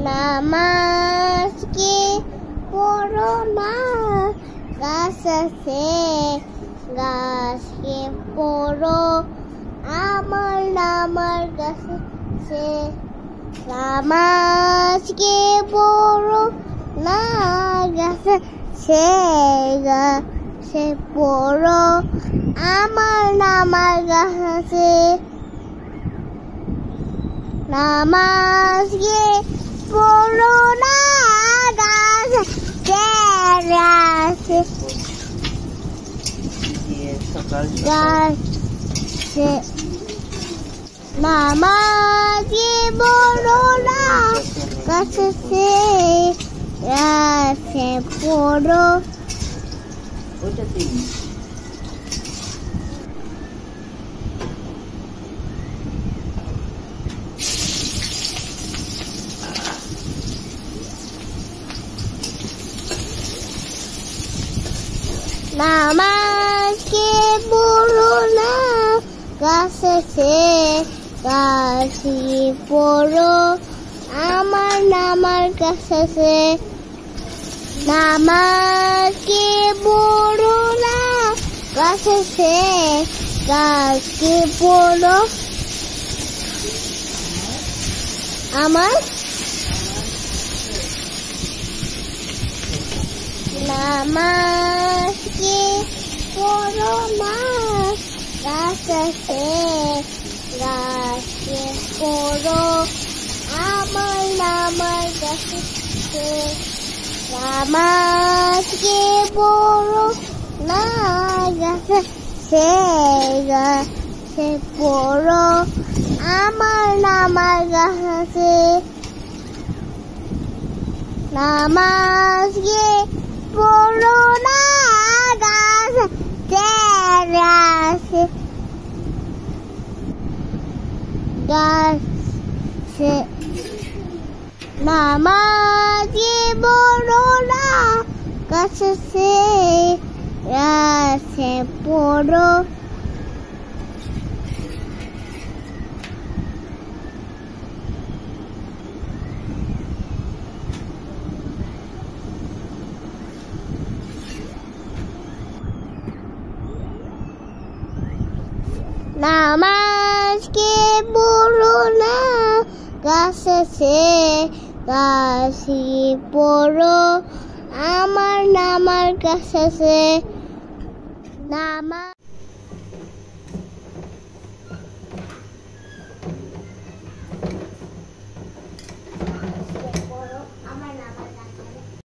নামাজ কি পড়ো না গাছ আছে গাছকে পড়ো আমার নামার গাছ আছে নামাজ কি পড়ো না গাছ আছে গাছে পড়ো আমার নামার গাছ আছে নামাজ কি পড়ো না গাছ আছে গাছে নামাজ কি পড়ো না গাছে গাছে পড়ো নামাজ কি পড়ো না গাছে গাছি পড়ো আমার নামার গাছে নামাজ কি পড়ো না গাছে গাছকে পড়ো আমার নামাজ কি পড়ো না গাছে গাছকে পড়ো আমার নামার গাছে নামাজ কি পড়ো না গাছে গাছে পড়ো আমার নামার গাছে নামাজ কি পড়ো না গাছে গাছে নামাজ কি পড়ো না গাছে গাছে পড়ো নামাজ কি পড়ো না গাছে গাছি পড়ো আমার নামার গাছে নামাজ